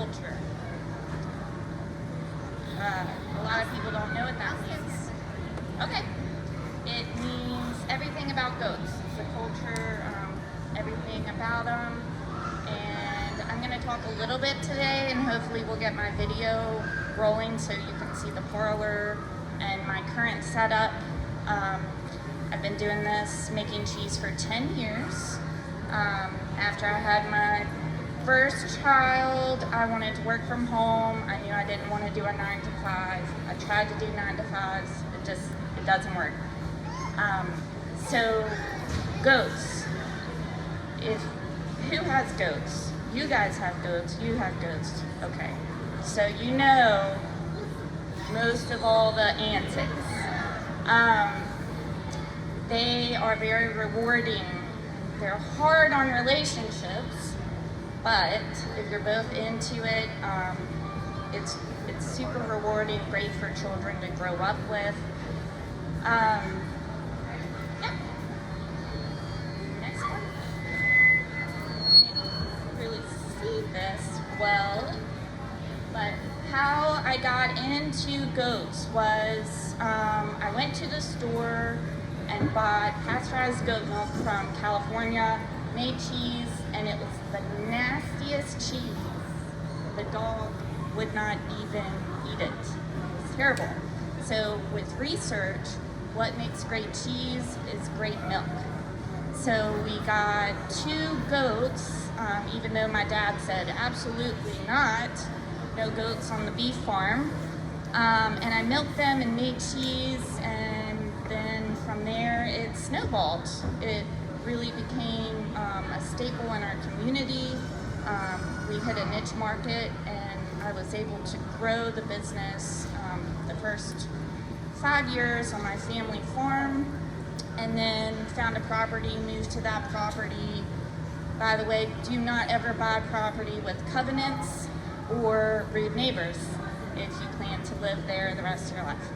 Capriculture. A lot of people don't know what that means. Okay. It means everything about goats. The culture, everything about them. And I'm going to talk a little bit today, and hopefully we'll get my video rolling so you can see the parlor and my current setup. I've been doing this, making cheese, for 10 years. After I had my first child, I wanted to work from home. I knew I didn't want to do a 9 to 5. I tried to do 9 to 5s. It doesn't work. So, goats. Who has goats? You guys have goats. You have goats. Okay. So you know most of all the antics. They are very rewarding. They're hard on relationships, but if you're both into it, it's super rewarding, great for children to grow up with. Yeah. Next one. Can't really see this well, but how I got into goats was I went to the store and bought pasteurized goat milk from California, made cheese, and it was the nastiest cheese. The dog would not even eat it. It was terrible. So with research, what makes great cheese is great milk. So we got 2 goats, even though my dad said absolutely not, no goats on the beef farm. And I milked them and made cheese, and then from there it snowballed. It really became a staple in our community. We hit a niche market, and I was able to grow the business the first 5 years on my family farm, and then found a property, moved to that property. By the way, do not ever buy property with covenants or rude neighbors if you plan to live there the rest of your life.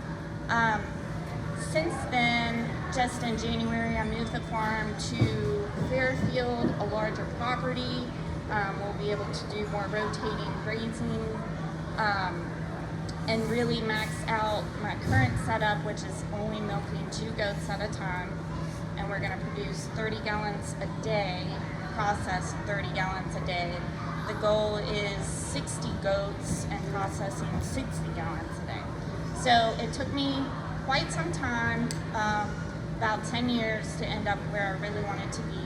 Since then, just in January, I moved the farm to Fairfield, a larger property. We'll be able to do more rotating grazing and really max out my current setup, which is only milking 2 goats at a time. And we're going to produce 30 gallons a day, process 30 gallons a day. The goal is 60 goats and processing 60 gallons a day. So it took me quite some time, about 10 years, to end up where I really wanted to be.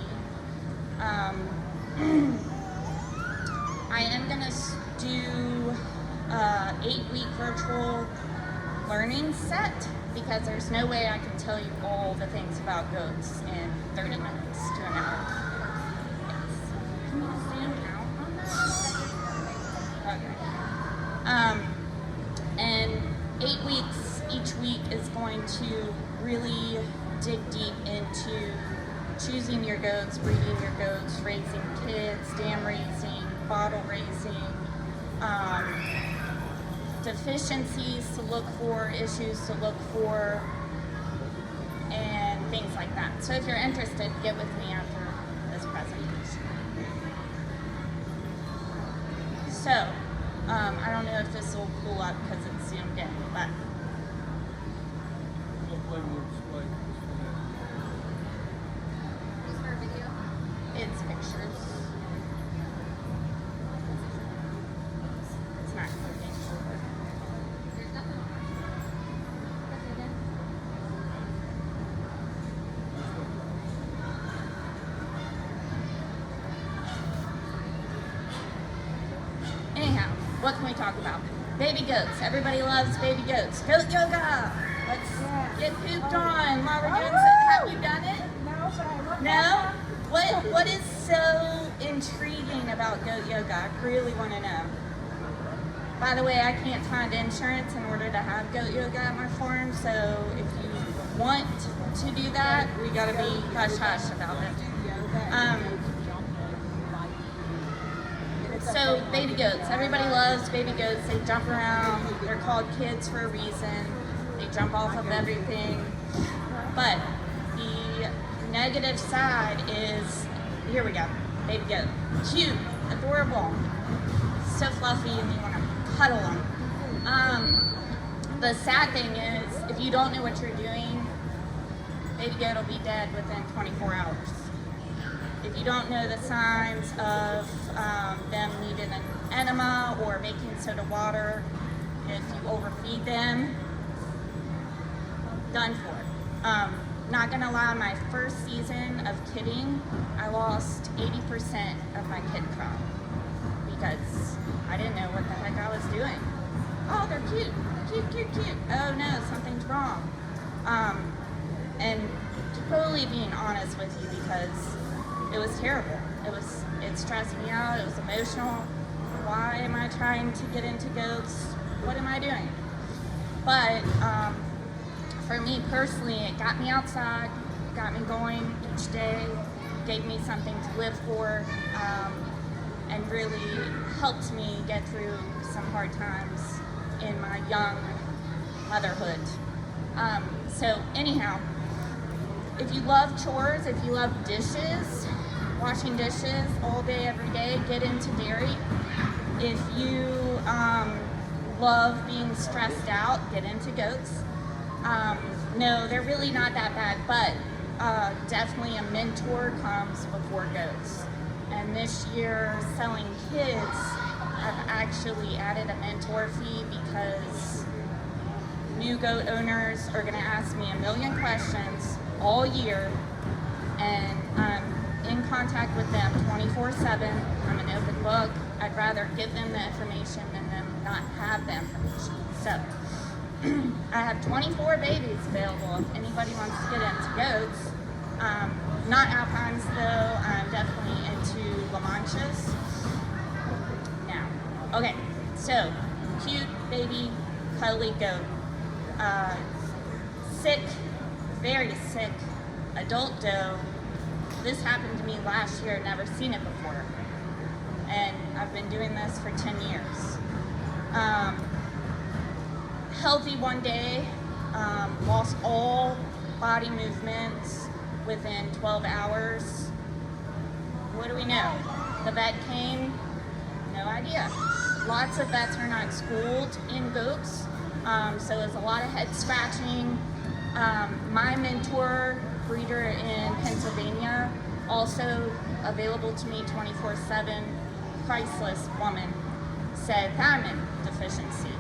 I am going to do a 8-week virtual learning set, because there's no way I can tell you all the things about goats in 30 minutes to an hour. Can you zoom out on that? Okay. And 8 weeks, each week is going to really dig deep into choosing your goats, breeding your goats, raising kids, dam raising, bottle raising, deficiencies to look for, issues to look for, and things like that. So if you're interested, get with me after this presentation. So, I don't know if this will pull up because it's zoomed in, but it's pictures. It's not clicking. There's nothing on it. Anyhow, what can we talk about? Baby goats. Everybody loves baby goats. Goat yoga. Let's get pooped on while we're doing this. Have you done it? No, but I looked No? What is so intriguing about goat yoga? I really want to know. By the way, I can't find insurance in order to have goat yoga at my farm, so if you want to do that, we gotta be hush-hush about it. So baby goats, everybody loves baby goats. They jump around, they're called kids for a reason. They jump off of everything. But the negative side is, here we go, baby goat. Cute, adorable, so fluffy and you want to cuddle them. The sad thing is, if you don't know what you're doing, baby goat will be dead within 24 hours. If you don't know the signs of them needing an enema or baking soda water, if you overfeed them, done for. Not gonna lie, my first season of kidding, I lost 80% of my kid crop because I didn't know what the heck I was doing. Oh, they're cute, cute, cute, cute. Oh no, something's wrong. And totally being honest with you because it was terrible. It stressed me out, it was emotional. Why am I trying to get into goats? What am I doing? But for me personally, it got me outside, got me going each day, gave me something to live for, and really helped me get through some hard times in my young motherhood. So anyhow, if you love chores, if you love dishes, washing dishes all day, every day, get into dairy. If you love being stressed out, get into goats. No, they're really not that bad, but definitely a mentor comes before goats. And this year, selling kids, I've actually added a mentor fee because new goat owners are gonna ask me a million questions all year, and I'm in contact with them 24/7. I'm an open book. I'd rather give them the information than them not have the information. So I have 24 babies available if anybody wants to get into goats. Not alpines though, I'm definitely into La Manchas. Now, okay, so cute baby cuddly goat. Sick, very sick adult doe. This happened to me last year, never seen it before. And I've been doing this for 10 years. Healthy one day, lost all body movements within 12 hours. What do we know? The vet came, no idea. Lots of vets are not schooled in goats, so there's a lot of head scratching. My mentor, breeder in Pennsylvania, also available to me 24/7, priceless woman, said thiamine deficiency.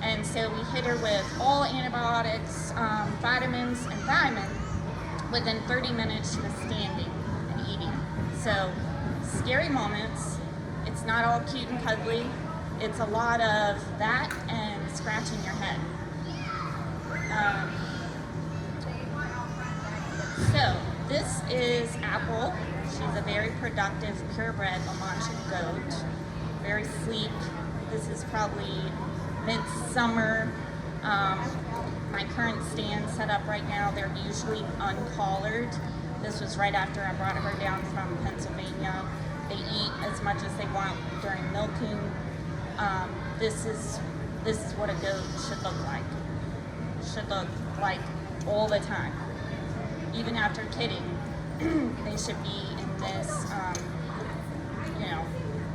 And so we hit her with all antibiotics, vitamins, and thiamine. Within 30 minutes, she was standing and eating. So, scary moments. It's not all cute and cuddly. It's a lot of that and scratching your head. So, this is Apple. She's a very productive, purebred La Mancha goat. Very sleek. This is probably midsummer. My current stand set up right now, they're usually uncollared. This was right after I brought her down from Pennsylvania. They eat as much as they want during milking. This is what a goat should look like. Should look like all the time. Even after kidding, they should be in this,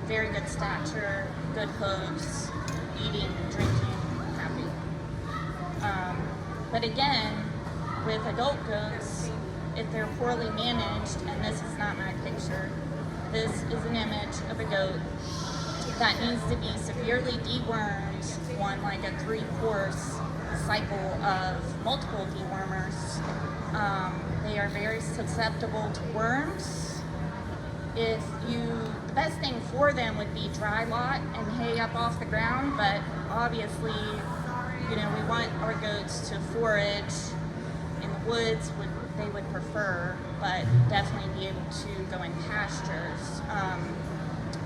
very good stature, good hooves, eating, drinking, happy. But again, with adult goats, if they're poorly managed, and this is not my picture, this is an image of a goat that needs to be severely dewormed on like a 3-course cycle of multiple dewormers. They are very susceptible to worms. The best thing for them would be dry lot and hay up off the ground, but obviously, we want our goats to forage in the woods, they would prefer, but definitely be able to go in pastures.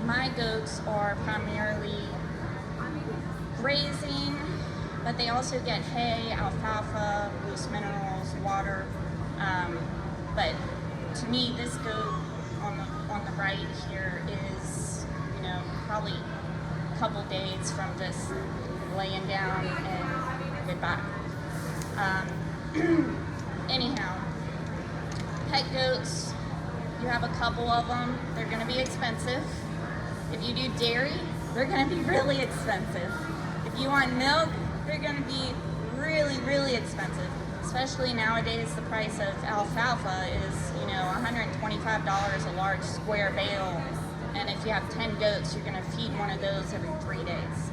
My goats are primarily grazing, but they also get hay, alfalfa, loose minerals, water. But to me, this goat on the right here is, probably a couple days from just laying down and goodbye. Anyhow, pet goats, you have a couple of them. They're going to be expensive. If you do dairy, they're going to be really expensive. If you want milk, they're going to be really, really expensive. Especially nowadays, the price of alfalfa is, $125 a large square bale. And if you have 10 goats, you're going to feed one of those every 3 days.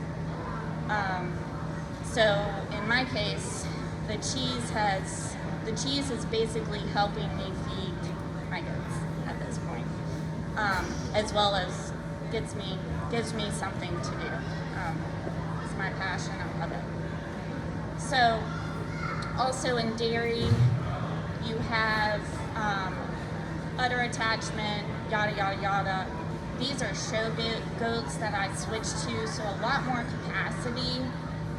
So in my case, the cheese is basically helping me feed my goats at this point, as well as gives me something to do. It's my passion. I love it. So also in dairy, you have udder attachment, yada yada yada. These are show goats that I switched to, so a lot more capacity.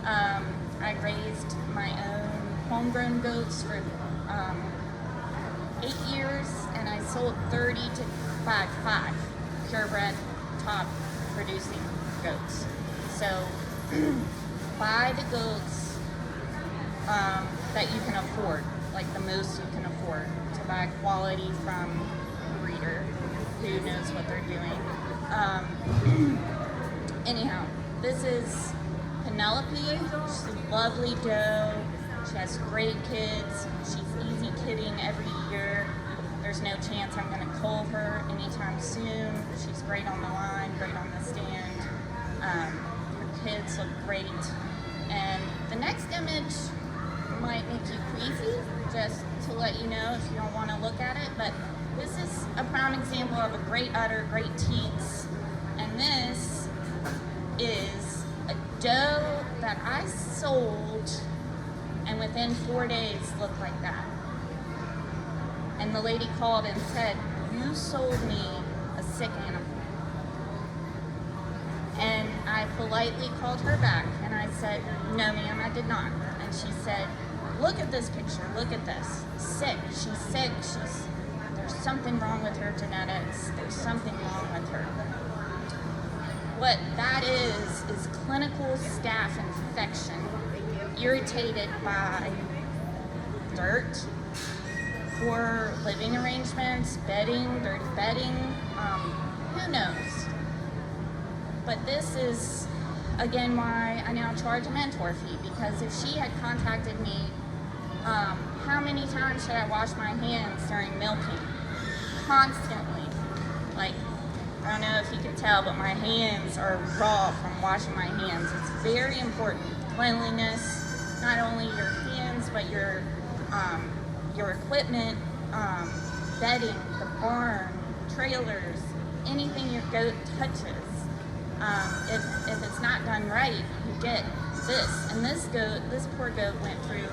I raised my own homegrown goats for 8 years, and I sold 30 to 5 purebred top producing goats. So buy the goats that you can afford, like the most you can afford, to buy quality from a breeder who knows what they're doing. Anyhow, this is Penelope. She's a lovely doe. She has great kids. She's easy kidding every year. There's no chance I'm going to cull her anytime soon. She's great on the line, great on the stand. Her kids look great. And the next image might make you queasy, just to let you know if you don't want to look at it. But this is a prime example of a great udder, great teats. And this is a doe that I sold, and within 4 days looked like that. And the lady called and said, "You sold me a sick animal." And I politely called her back and I said, "No ma'am, I did not." And she said, "Look at this picture, look at this. Sick, she's sick, there's something wrong with her genetics, there's something wrong with her." What that is clinical staph infection, irritated by dirt, poor living arrangements, bedding, dirty bedding, who knows? But this is, again, why I now charge a mentor fee, because if she had contacted me, how many times should I wash my hands during milking? Constantly. Like, I don't know if you can tell, but my hands are raw from washing my hands. It's very important. Cleanliness, not only your hands, but your equipment, bedding, the barn, trailers, anything your goat touches. If it's not done right, you get this. And this poor goat went through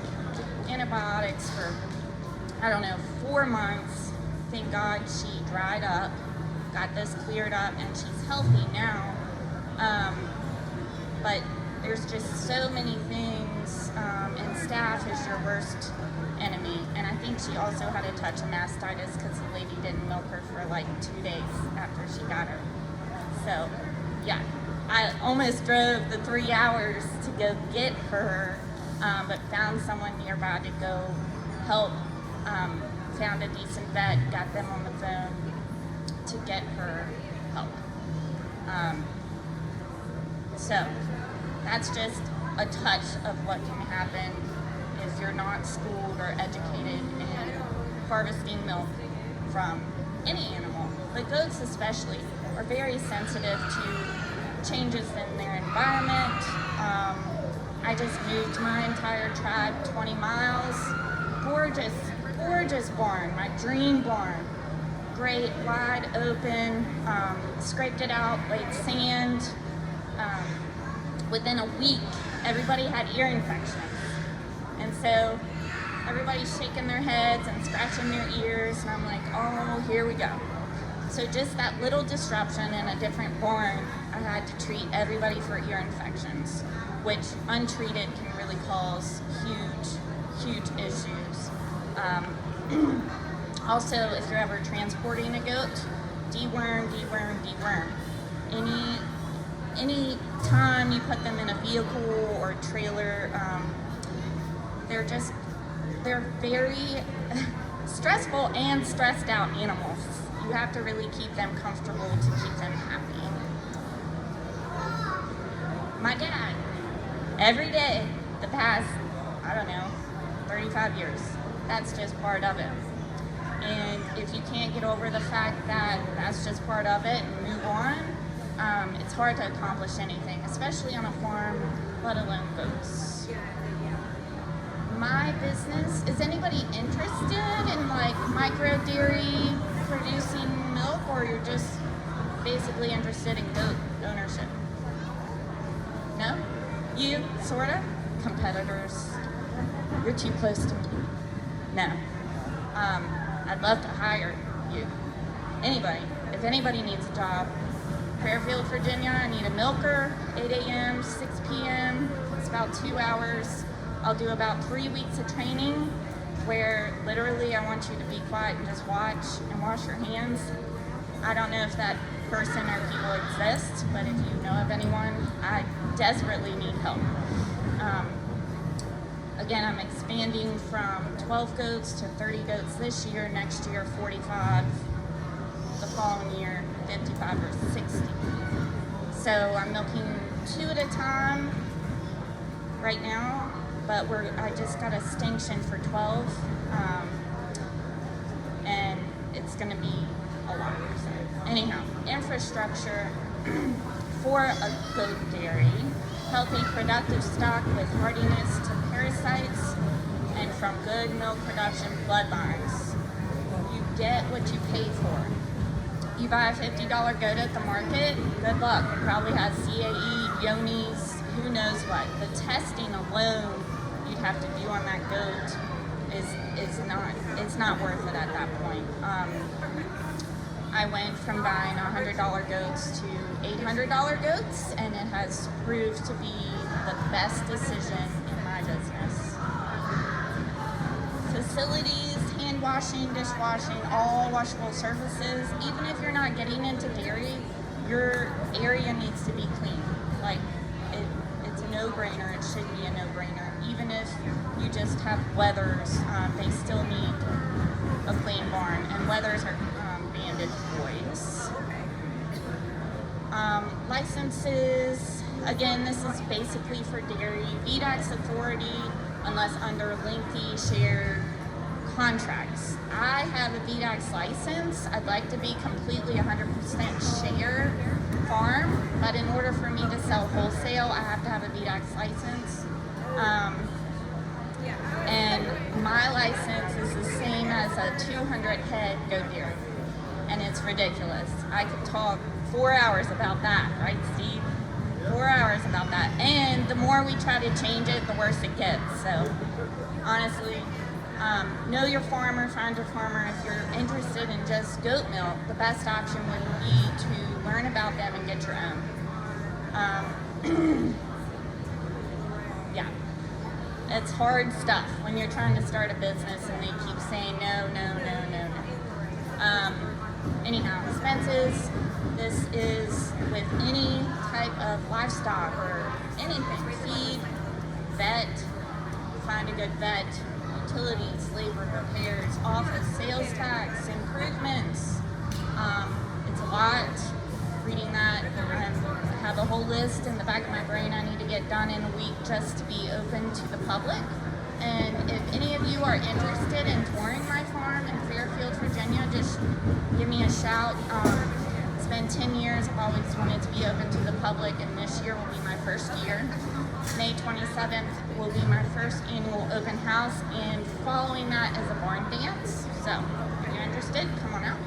antibiotics for, 4 months. Thank God she dried up, got this cleared up, and she's healthy now. But there's just so many things, and staph is your worst enemy. And I think she also had a touch of mastitis because the lady didn't milk her for like 2 days after she got her. So, yeah, I almost drove the 3 hours to go get her, but found someone nearby to go help. Found a decent vet, got them on the phone to get her help. So that's just a touch of what can happen if you're not schooled or educated in harvesting milk from any animal. But goats especially are very sensitive to changes in their environment. I just moved my entire tribe 20 miles. Gorgeous barn, my dream barn. Great, wide open, scraped it out, laid sand. Within a week, everybody had ear infections. And so everybody's shaking their heads and scratching their ears, and I'm like, oh, here we go. So just that little disruption in a different barn, I had to treat everybody for ear infections, which untreated can really cause huge issues. Also, if you're ever transporting a goat, deworm. Any time you put them in a vehicle or trailer, they're very stressful and stressed out animals. You have to really keep them comfortable to keep them happy. my dad. Every day, the past, 35 years. That's just part of it. And if you can't get over the fact that that's just part of it and move on, it's hard to accomplish anything, especially on a farm, let alone goats. My business, is anybody interested in like micro dairy producing milk, or you're just basically interested in goat ownership? No? You, sorta? Competitors. You're too close to me. No. I'd love to hire you. Anybody. If anybody needs a job, Fairfield, Virginia, I need a milker, 8 a.m., 6 p.m. It's about 2 hours. I'll do about 3 weeks of training where literally I want you to be quiet and just watch and wash your hands. I don't know if that person or people exist, but if you know of anyone, I desperately need help. Again, I'm expanding from 12 goats to 30 goats this year, next year 45, the following year 55 or 60. So I'm milking 2 at a time right now, but I just got a sanction for 12, and it's going to be a lot. So anyhow, infrastructure for a goat dairy: healthy, productive stock with hardiness to parasites, and from good milk production bloodlines. You get what you pay for. You buy a $50 goat at the market, good luck. It probably has CAE, Yonis, who knows what. The testing alone you'd have to do on that goat it's not worth it at that point. I went from buying $100 goats to $800 goats, and it has proved to be the best decision in my business. Facilities, hand washing, dishwashing, all washable surfaces. Even if you're not getting into dairy, your area needs to be clean. Like, it's a no-brainer. It should be a no-brainer. Even if you just have wethers, they still need a clean barn, and wethers are banded boys. Licenses, again, this is basically for dairy. VDAX authority, unless under lengthy shared contracts. I have a VDAX license. I'd like to be completely 100% share farm, but in order for me to sell wholesale, I have to have a VDAX license. And my license is the same as a 200 head goat dairy, and it's ridiculous. I could talk 4 hours about that, right, Steve? 4 hours about that. And the more we try to change it, the worse it gets. So honestly, know your farmer, find your farmer. If you're interested in just goat milk, the best option would be to learn about them and get your own. Yeah. It's hard stuff when you're trying to start a business and they keep saying no. Anyhow, expenses. This is with any type of livestock or anything. Feed, vet, find a good vet, utilities, labor, repairs, office, sales tax, improvements. It's a lot. Reading that, I have a whole list in the back of my brain I need to get done in a week just to be open to the public. And if any of you are interested in touring my farm in Fairfield, Virginia, just give me a shout. It's been 10 years. I've always wanted to be open to the public, and this year will be my first year. May 27th will be my first annual open house, and following that is a barn dance. So if you're interested, come on out.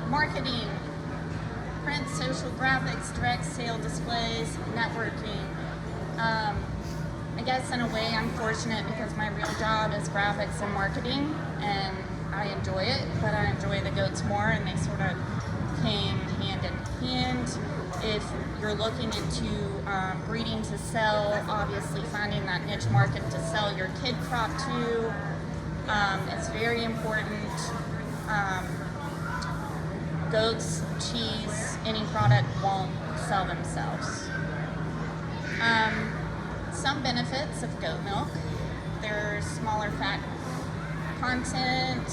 Marketing, print, social graphics, direct sale displays, networking. I guess in a way I'm fortunate because my real job is graphics and marketing, and I enjoy it, but I enjoy the goats more, and they sort of came hand in hand. If you're looking into breeding to sell, obviously finding that niche market to sell your kid crop to is very important. Goats, cheese, any product won't sell themselves. Some benefits of goat milk: there's smaller fat content.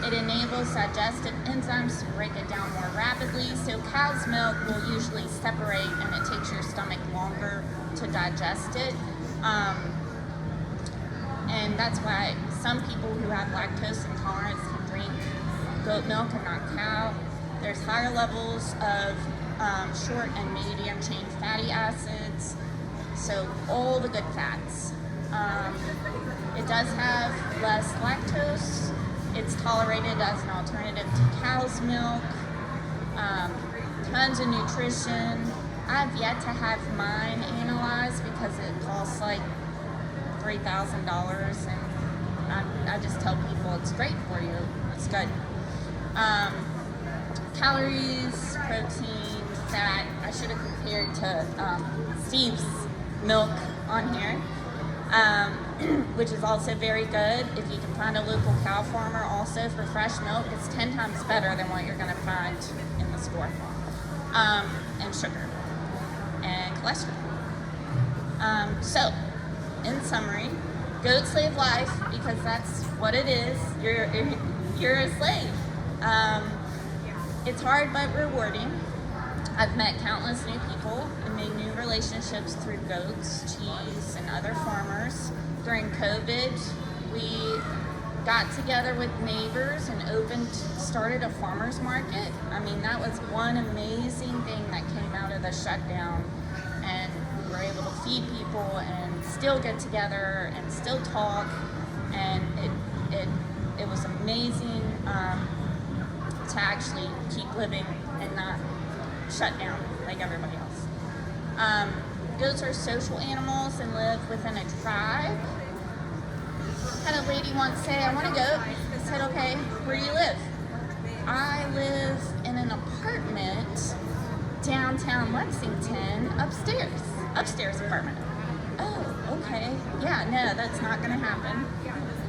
It It enables digestive enzymes to break it down more rapidly. So cow's milk will usually separate and it takes your stomach longer to digest it. And that's why some people who have lactose intolerance can drink goat milk and not cow. There's higher levels of short and medium chain fatty acids, so all the good fats. It does have less lactose. It's tolerated as an alternative to cow's milk. Tons of nutrition. I've yet to have mine analyzed because it costs like $3,000, and I just tell people it's great for you. It's good. Calories, protein, fat. I should have compared to Steve's milk on here, which is also very good. If you can find a local cow farmer also for fresh milk, it's 10 times better than what you're going to find in the store. And sugar and cholesterol. So, in summary, goats live life because that's what it is. You're a slave. It's hard but rewarding. I've met countless new people and made new relationships through goats, cheese, and other farmers. During COVID, we got together with neighbors and started a farmer's market. I mean, that was one amazing thing that came out of the shutdown. And we were able to feed people and still get together and still talk. And it was amazing to actually keep living and not shut down like everybody else. Goats are social animals and live within a tribe. Had a lady once say, I want a goat. I said, okay, where do you live? I live in an apartment downtown Lexington, upstairs apartment. Oh, okay. Yeah, no, that's not gonna happen.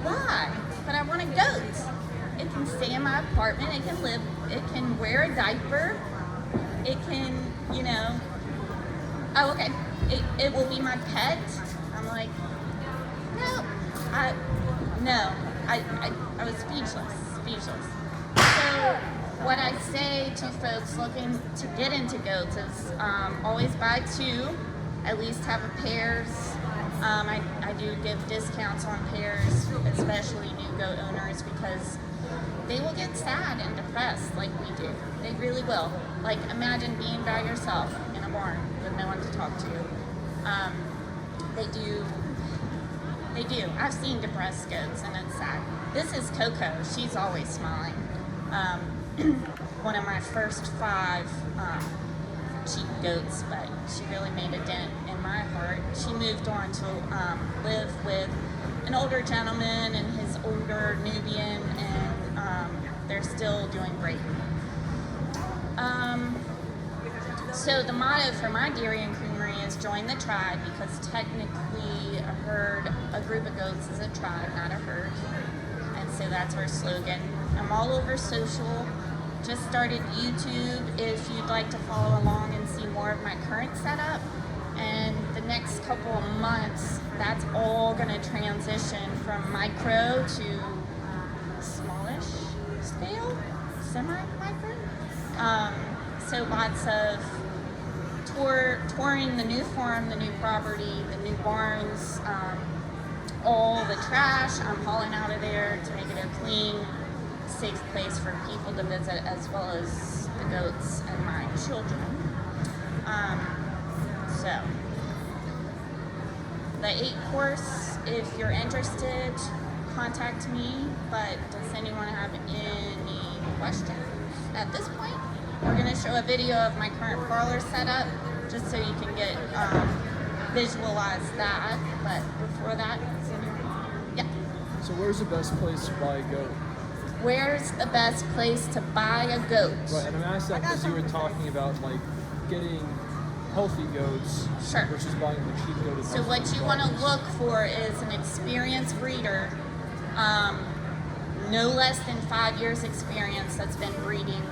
Why? But I want a goat. It can stay in my apartment, it can live, it can wear a diaper, it can, oh, okay, it will be my pet. I'm like, no, I was speechless. So what I say to folks looking to get into goats is always buy two, at least have a pairs. I do give discounts on pairs, especially new goat owners, because they will get sad and depressed like we do. They really will. Like, imagine being by yourself in a barn with no one to talk to. They do. I've seen depressed goats, and it's sad. This is Coco. She's always smiling. One of my first 5 cheap goats, but she really made a dent in my heart. She moved on to live with an older gentleman and his older Nubian, and they're still doing great. So the motto for my dairy and creamery is join the tribe, because technically a group of goats is a tribe, not a herd. And so that's our slogan. I'm all over social. Just started YouTube if you'd like to follow along and see more of my current setup. And the next couple of months, that's all going to transition from micro to smallish scale, semi-micro. So lots of touring the new farm, the new property, the new barns, all the trash I'm hauling out of there to make it a clean, safe place for people to visit, as well as the goats and my children. So the 8-course, if you're interested, contact me. But does anyone have any questions at this point? We're going to show a video of my current parlor setup, just so you can get visualize that. But before that, yeah. So where's the best place to buy a goat? Where's the best place to buy a goat? Right, and I'm asking that because you were talking about like getting healthy goats Sure. versus buying a cheap goat. So what you want to look for is an experienced breeder, no less than 5 years experience that's been breeding.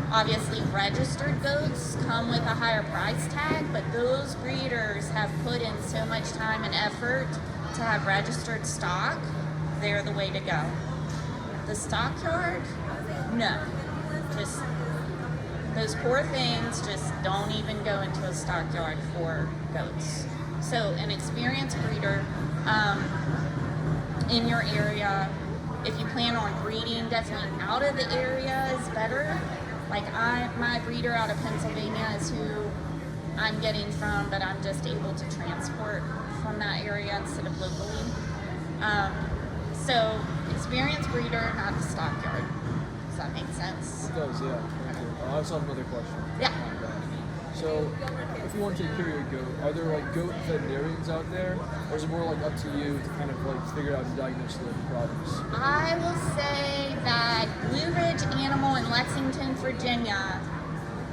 Obviously, registered goats come with a higher price tag, but those breeders have put in so much time and effort to have registered stock. They're the way to go. The stockyard, no. Just those poor things just don't even go into a stockyard for goats. So an experienced breeder in your area, if you plan on breeding, definitely out of the area is better. Like my breeder out of Pennsylvania is who I'm getting from, but I'm just able to transport from that area instead of locally. So experienced breeder, not the stockyard. Does that make sense? It does, yeah. Thank you. I also have another question. Yeah. So, if you want to take care of your goat, are there like goat veterinarians out there, or is it more like up to you to kind of like figure out and diagnose the problems? I will say that Blue Ridge Animal in Lexington, Virginia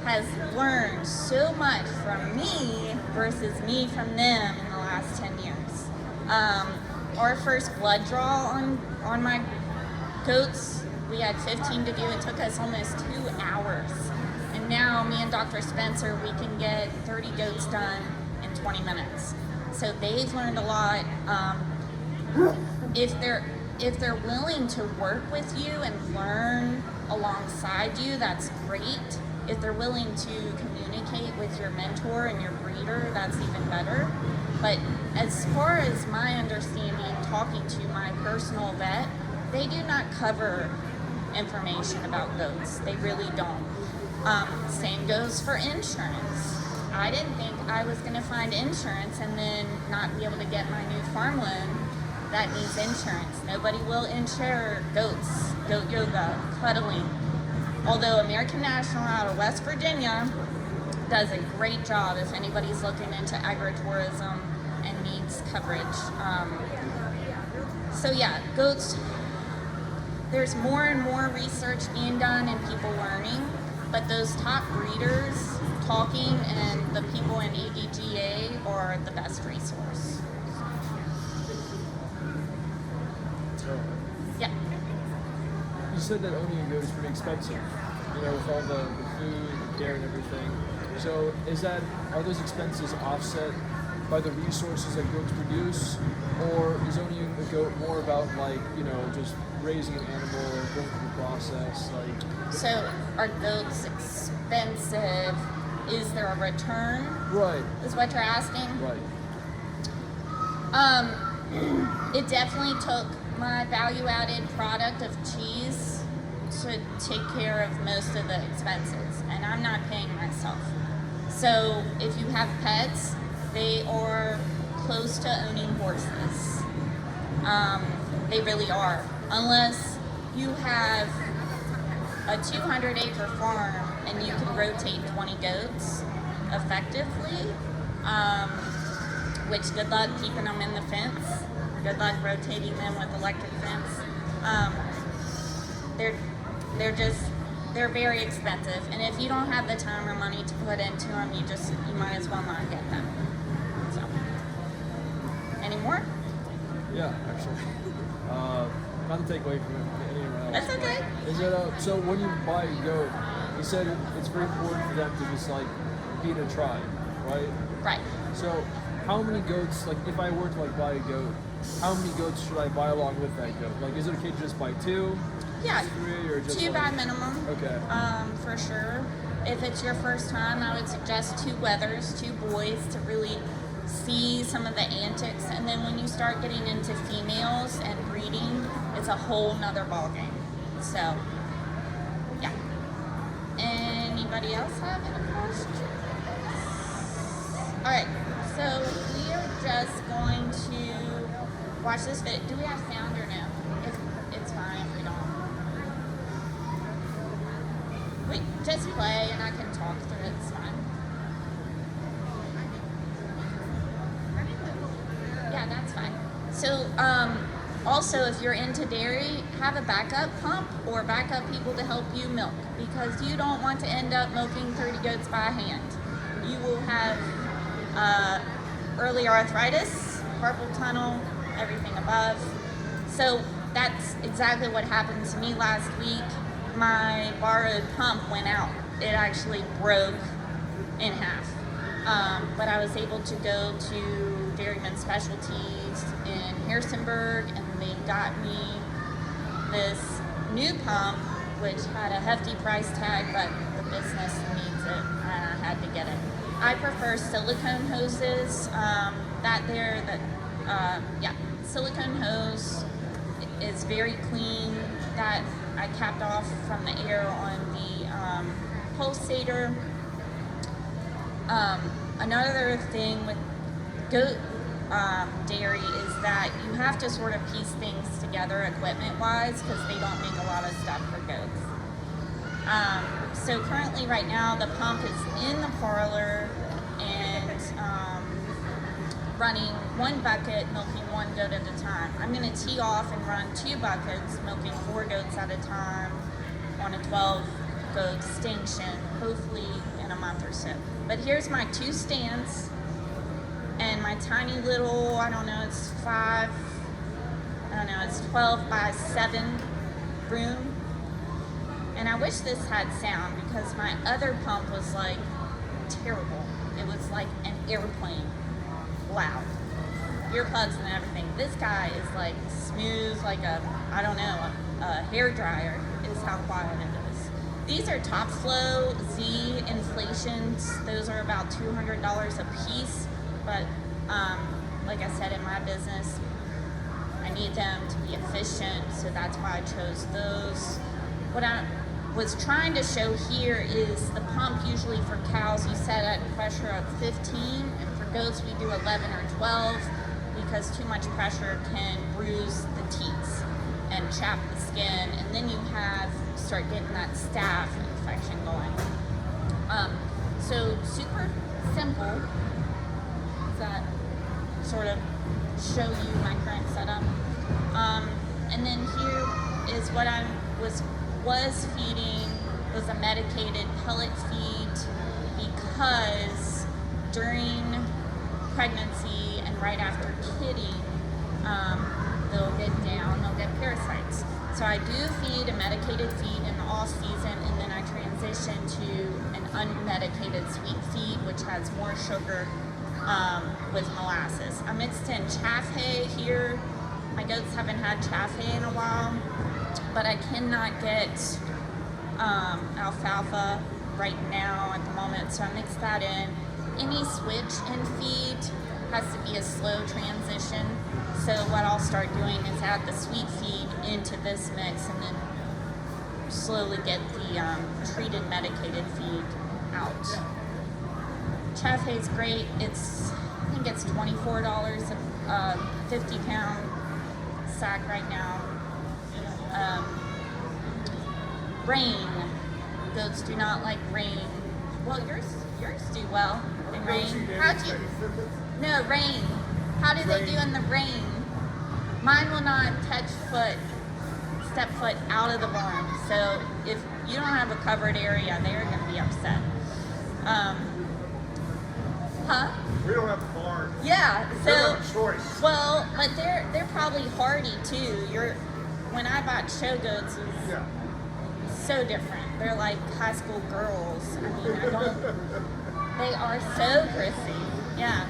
has learned so much from me versus me from them in the last 10 years. Our first blood draw on my goats, we had 15 to do. It took us almost 2 hours. And now me and Dr. Spencer, we can get 30 goats done in 20 minutes. So they've learned a lot. If they're willing to work with you and learn alongside you, that's great. If they're willing to communicate with your mentor and your breeder, that's even better. But as far as my understanding, talking to my personal vet, they do not cover information about goats. They really don't. Same goes for insurance. I didn't think I was going to find insurance and then not be able to get my new farm loan that needs insurance. Nobody will insure goats, goat yoga, cuddling. Although American National out of West Virginia does a great job if anybody's looking into agritourism and needs coverage. So yeah, goats, there's more and more research being done and people learning, but those top breeders talking and the people in ADGA are the best resource. Yeah. You said that owning a goat is pretty expensive, with all the food, the care, and everything. So, are those expenses offset by the resources that goats produce, or is owning a goat more about just raising an animal or going through the process? So, are goats expensive? Is there a return? Right. Is what you're asking? Right. It definitely took my value-added product of cheese to take care of most of the expenses, and I'm not paying myself. So if you have pets, they are close to owning horses. They really are. Unless you have a 200-acre farm and you can rotate 20 goats effectively, which good luck keeping them in the fence. Good luck rotating them with electric fence. They're very expensive, and if you don't have the time or money to put into them, you might as well not get them. So, any more? Yeah, actually. Not to take away from anyone else. That's okay. Is it so when you buy a goat, you said it's very important for them to just be in a tribe, right? Right. So how many goats? If I were to buy a goat, how many goats should I buy along with that goat? Is it okay to just buy 2? Yeah, 3, or just 2 by minimum. Okay. For sure. If it's your first time, I would suggest 2 wethers, 2 boys to really see some of the antics, and then when you start getting into females and breeding, it's a whole nother ballgame. So, yeah. Anybody else have any questions? Alright, so we are just going to watch this video. Do we have sound or no? It's fine if we don't. Wait, just play and I can talk through it, it's fine. Yeah, that's fine. So, also, if you're into dairy, have a backup pump or backup people to help you milk, because you don't want to end up milking 30 goats by hand. You will have early arthritis, carpal tunnel, everything above. So that's exactly what happened to me last week. My borrowed pump went out. It actually broke in half. But I was able to go to Dairyman Specialties in Harrisonburg, and they got me this new pump, which had a hefty price tag, but the business needs it, and I had to get it. I prefer silicone hoses. Silicone hose is very clean. That I capped off from the air on the pulsator. Another thing with goat dairy is that you have to sort of piece things together equipment-wise because they don't make a lot of stuff for goats. So currently right now the pump is in the parlor and running one bucket, milking one goat at a time. I'm going to tee off and run 2 buckets, milking 4 goats at a time on a 12 goat station, hopefully in a month or so. But here's my 2 stands and my tiny little, it's 12 by 7 room. And I wish this had sound because my other pump was like terrible. It was like an airplane, loud. Earplugs and everything. This guy is like smooth, like a hair dryer is how quiet it is. These are Top Flow Z inflations. Those are about $200 a piece. But like I said, in my business, I need them to be efficient, so that's why I chose those. What I was trying to show here is the pump usually for cows you set at a pressure of 15, and for goats we do 11 or 12 because too much pressure can bruise the teats and chap the skin, and then you start getting that staph infection going. So super simple. That sort of show you my current setup. And then here is what I was feeding was a medicated pellet feed because during pregnancy and right after kidding, they'll get parasites. So I do feed a medicated feed in the off season, and then I transition to an unmedicated sweet feed, which has more sugar with molasses. I mixed in chaff hay here. My goats haven't had chaff hay in a while, but I cannot get alfalfa right now at the moment, so I mixed that in. Any switch in feed has to be a slow transition, so what I'll start doing is add the sweet feed into this mix and then slowly get the treated medicated feed out. Chaff hay is great. I think it's $24 a 50-pound sack right now. Rain. Goats do not like rain. Well, yours do well in rain. Rain. How do they do in the rain? Mine will not step foot out of the barn. So if you don't have a covered area, they're going to be upset. We don't have a barn. Yeah, We don't have a choice. well, but they're probably hardy too. When I bought show goats, it was so different. They're like high school girls. They are so prissy. Yeah.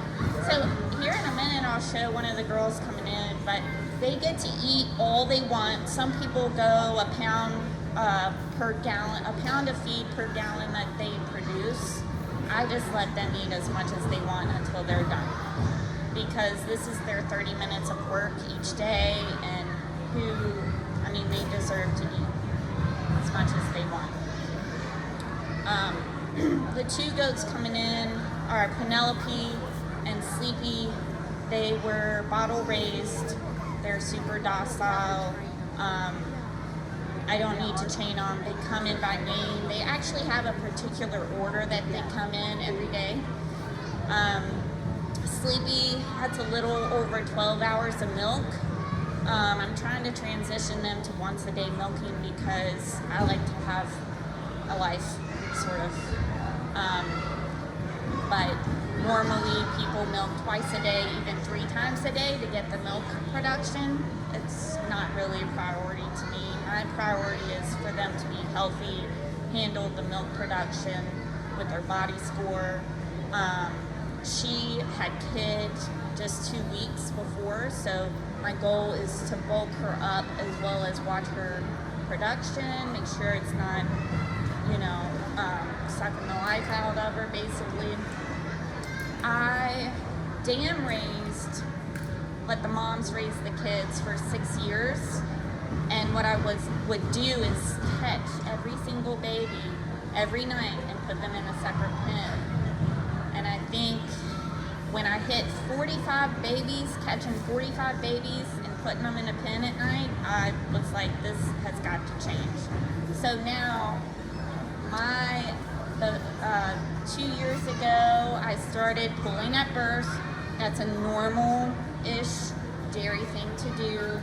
So here in a minute, I'll show one of the girls coming in, but they get to eat all they want. Some people go a pound per gallon, a pound of feed per gallon that they produce. I just let them eat as much as they want until they're done, because this is their 30 minutes of work each day, and they deserve to eat as much as they want. The 2 goats coming in are Penelope and Sleepy. They were bottle raised. They're super docile. I don't need to chain them. They come in by name. They actually have a particular order that they come in every day. Sleepy has a little over 12 hours of milk. I'm trying to transition them to once a day milking because I like to have a life, sort of. But normally people milk twice a day, even 3 times a day to get the milk production. It's not really a priority to me. My priority is for them to be healthy, handle the milk production with their body score. She had kids just 2 weeks before, so my goal is to bulk her up as well as watch her production, make sure it's not, you know, sucking the life out of her, basically. I let the moms raise the kids for 6 years, and what I would do is catch every single baby every night and put them in a separate pen. And I think when I hit 45 babies, catching 45 babies and putting them in a pen at night, I was like, this has got to change. So now, 2 years ago, I started pulling at birth. That's a normal-ish dairy thing to do.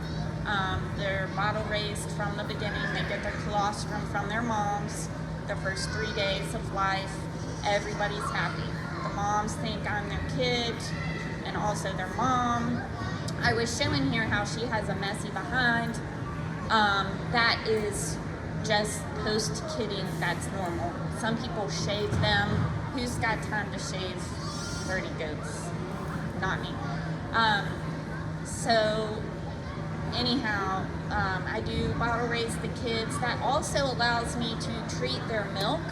They're bottle raised from the beginning. They get their colostrum from their moms. The first 3 days of life, everybody's happy. The moms think I'm their kid and also their mom. I was showing here how she has a messy behind. That is just post-kidding, that's normal. Some people shave them. Who's got time to shave 30 goats? Not me. So anyhow, I do bottle raise the kids. That also allows me to treat their milk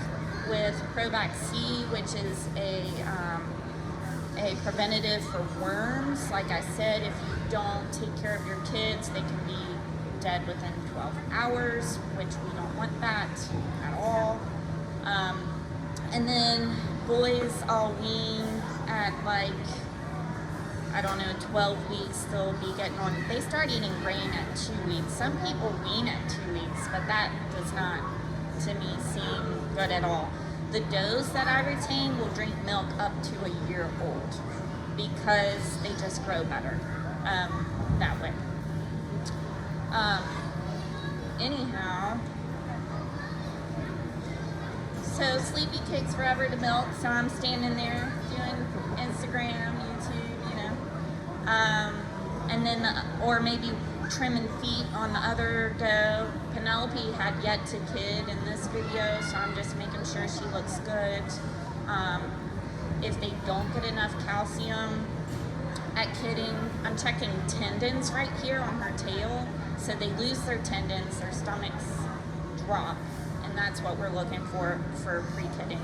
with Provac C, which is a preventative for worms. Like I said, if you don't take care of your kids, they can be dead within 12 hours, which we don't want that at all. And then boys, I'll wean at like, I don't know, 12 weeks. They'll be getting on. They start eating grain at 2 weeks. Some people wean at 2 weeks, but that does not, to me, seem good at all. The does that I retain will drink milk up to a year old because they just grow better that way. Anyhow, so Sleepy takes forever to milk, so I'm standing there doing Instagram, YouTube, you know. And then, or maybe trimming feet on the other doe. Penelope had yet to kid in this video, so I'm just making sure she looks good. If they don't get enough calcium at kidding, I'm checking tendons right here on her tail. So they lose their tendons, their stomachs drop, and that's what we're looking for pre-kidding.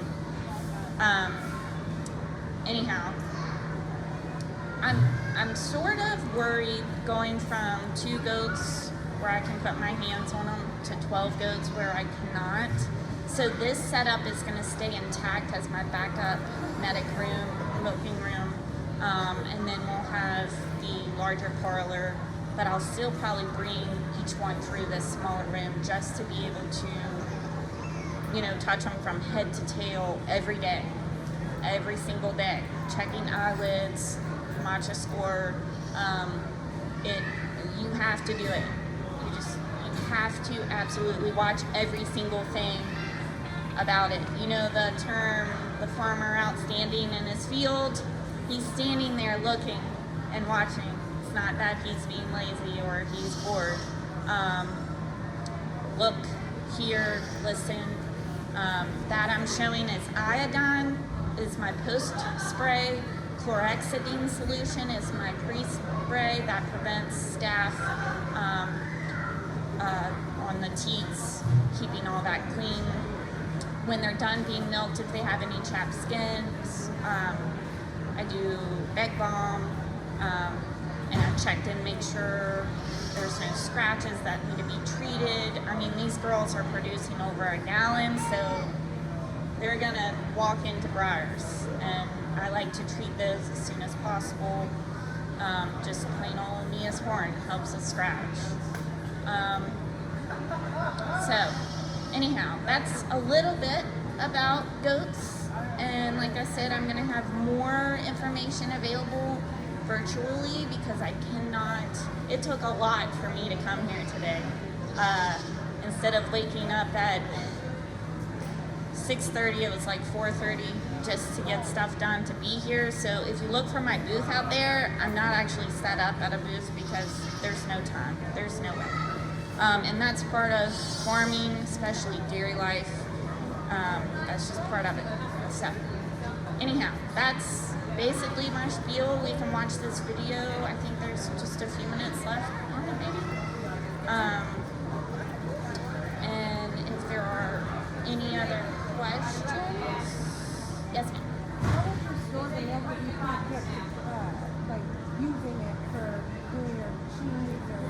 Anyhow, I'm sort of worried going from 2 goats where I can put my hands on them to 12 goats where I cannot. So this setup is going to stay intact as my backup medic room, milking room, and then we'll have the larger parlor, but I'll still probably bring each one through this smaller room just to be able to, you know, touch them from head to tail every day, every single day, checking eyelids, matcha score. You have to do it. You have to absolutely watch every single thing about it. You know the term, the farmer outstanding in his field? He's standing there looking and watching. It's not that he's being lazy or he's bored. Look, hear, listen. That I'm showing is iodine, is my post-spray. Chlorhexidine solution is my pre-spray that prevents staph on the teats, keeping all that clean. When they're done being milked, if they have any chapped skins, I do egg balm, and I checked in, make sure there's no scratches that need to be treated. I mean, these girls are producing over a gallon, so they're gonna walk into briars, and I like to treat those as soon as possible. Just plain old Neosporin helps us scratch. So, anyhow, that's a little bit about goats. And like I said, I'm going to have more information available virtually because I cannot, it took a lot for me to come here today. Instead of waking up at 6:30, it was like 4:30 just to get stuff done to be here. So if you look for my booth out there, I'm not actually set up at a booth because there's no time. There's no way. And that's part of farming, especially dairy life. That's just part of it. So anyhow, that's basically my spiel. We can watch this video. I think there's just a few minutes left on it maybe. Any other questions? Yes, ma'am. How does your store the milk that you can't get like using it for doing your cheese or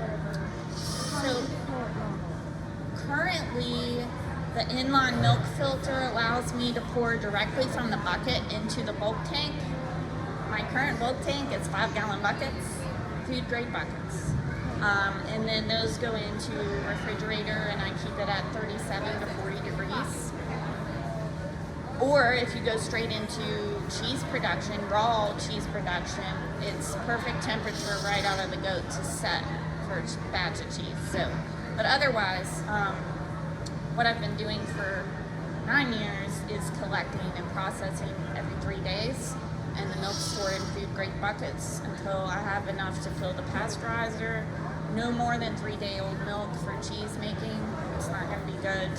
whatever? How So- do you store it normally? Currently, the inline milk filter allows me to pour directly from the bucket into the bulk tank. My current bulk tank is 5-gallon buckets, food grade buckets. And then those go into refrigerator and I keep it at 37 to 40 degrees. Or if you go straight into cheese production, raw cheese production, it's perfect temperature right out of the goat to set for a batch of cheese. So, but otherwise, what I've been doing for 9 years is collecting and processing every 3 days, and the milk stored in food grade buckets until I have enough to fill the pasteurizer. No more than 3-day-old milk for cheese making. It's not going to be good.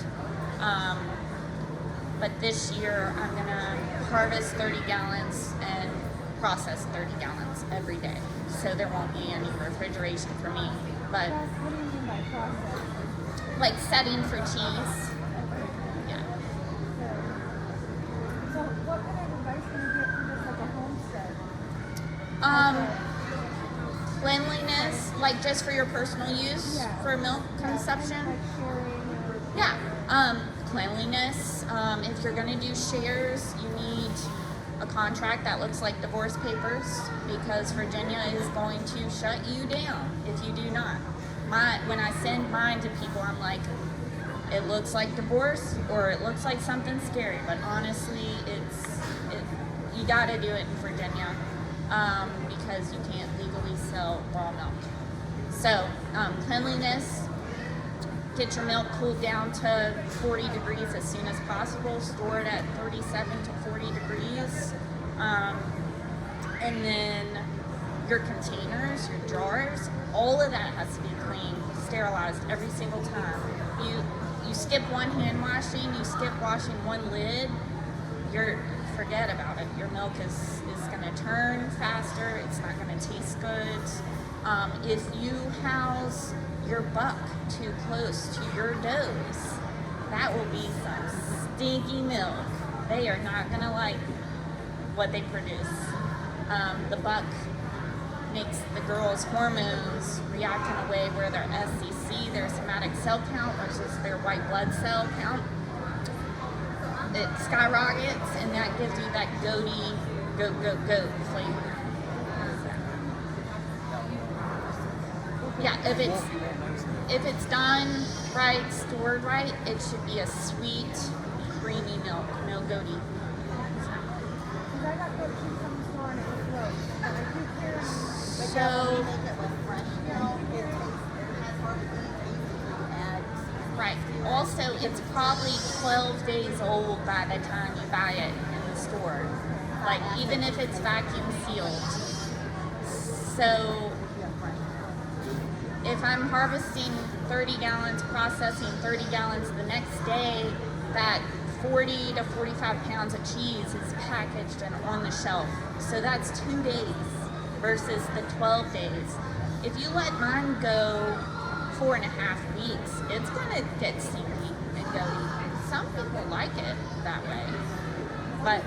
But this year I'm going to harvest 30 gallons and process 30 gallons every day. So there won't be any refrigeration for me. But What do you mean by process? like setting for cheese. Yeah. So what kind of advice can you get for just like a homestead? Cleanliness, like just for your personal use, Yeah. for milk consumption. Like sharing or Yeah. Cleanliness. If you're going to do shares, you need a contract that looks like divorce papers because Virginia is going to shut you down if you do not. When I send mine to people, I'm like, it looks like divorce or it looks like something scary, but honestly, you got to do it in Virginia because you can't legally sell raw milk. So cleanliness. Get your milk cooled down to 40 degrees as soon as possible. Store it at 37 to 40 degrees. And then your containers, your jars, all of that has to be clean, sterilized every single time. You skip one hand washing, you skip washing one lid, forget about it. Your milk is going to turn faster. It's not going to taste good. If you house your buck too close to your does, that will be some stinky milk. They are not going to like what they produce. The buck makes the girls' hormones react in a way where their SCC, their somatic cell count, which is their white blood cell count, it skyrockets, and that gives you that goaty, goat flavor. Yeah, if it's done right, stored right, it should be a sweet, creamy milk, no goaty. because I got goat cheese from the store and it was gross. But I keep hearing So, Make it with fresh milk. It has hardly any add. right. Also, it's probably 12 days old by the time you buy it in the store. Like, even if it's vacuum sealed. So, if I'm harvesting 30 gallons, processing 30 gallons the next day, that 40 to 45 pounds of cheese is packaged and on the shelf. So that's 2 days versus the 12 days. If you let mine go 4.5 weeks, it's gonna get stinky and goaty. Some people like it that way. But,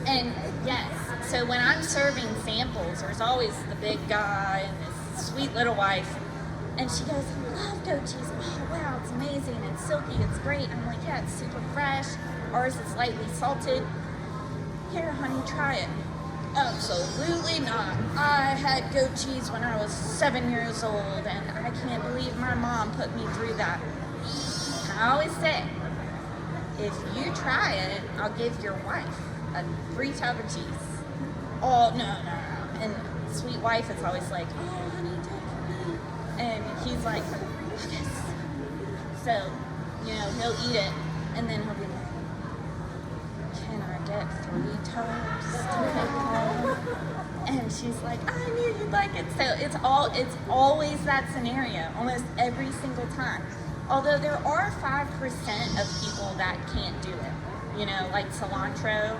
and yes, so when I'm serving samples, there's always the big guy and this sweet little wife, and she goes, I love goat cheese. Oh, wow, it's amazing. It's silky. It's great. I'm like, yeah, it's super fresh. Ours is lightly salted. Here, honey, try it. Absolutely not. I had goat cheese when I was 7 years old, and I can't believe my mom put me through that. I always say, if you try it, I'll give your wife a free tub of cheese. Oh, no. And sweet wife is always like, oh, honey, do it for me. And he's like, yes. So, he'll eat it, and then he'll be like, can I get 3 tubs to take home? And she's like, I knew you'd like it. So it's always that scenario, almost every single time. Although there are 5% of people that can't do it. Like cilantro,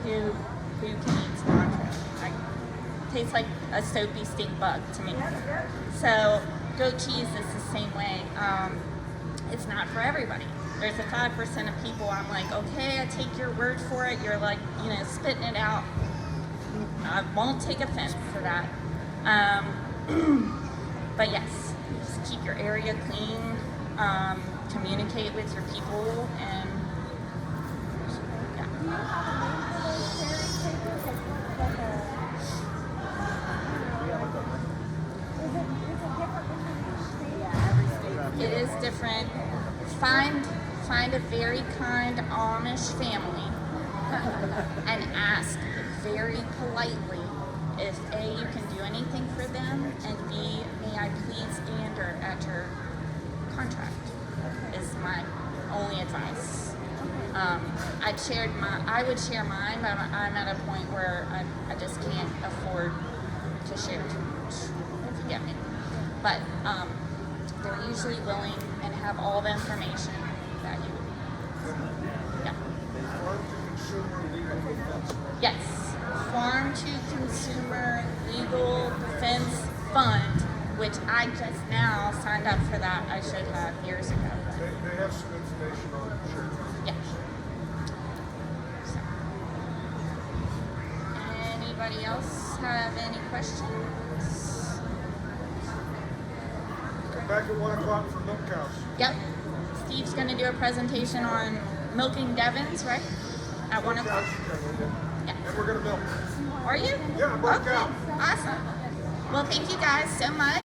who can eat cilantro? Tastes like a soapy stink bug to me. So goat cheese is the same way. It's not for everybody. there's the 5% of people I'm like, okay, I take your word for it. You're like, you know, spitting it out. I won't take offense to that. But yes, just keep your area clean. Communicate with your people, and yeah. Do you have a name for those caretakers? Is it different in each state? Yeah, every state. It is different. Find a very kind Amish family and ask very politely if A, you can do anything for them, and B, may I please gander at your contract, is my only advice. I would share mine, but I'm at a point where I just can't afford to share too much, if you get me. But they're usually willing and have all the information that you yeah. Farm to consumer legal defense. Yes. Farm to Consumer Legal Defense Fund, which I just now signed up for that. I should have years ago. They have some information on it, sure. Yeah. So. Anybody else have any questions? Come back at 1 o'clock for milk cows. Yep. Steve's going to do a presentation on milking Devons, right? At 1 o'clock. Yeah. And we're gonna milk. Are you? Yeah, I'm working Okay. out. Awesome. Well, thank you guys so much.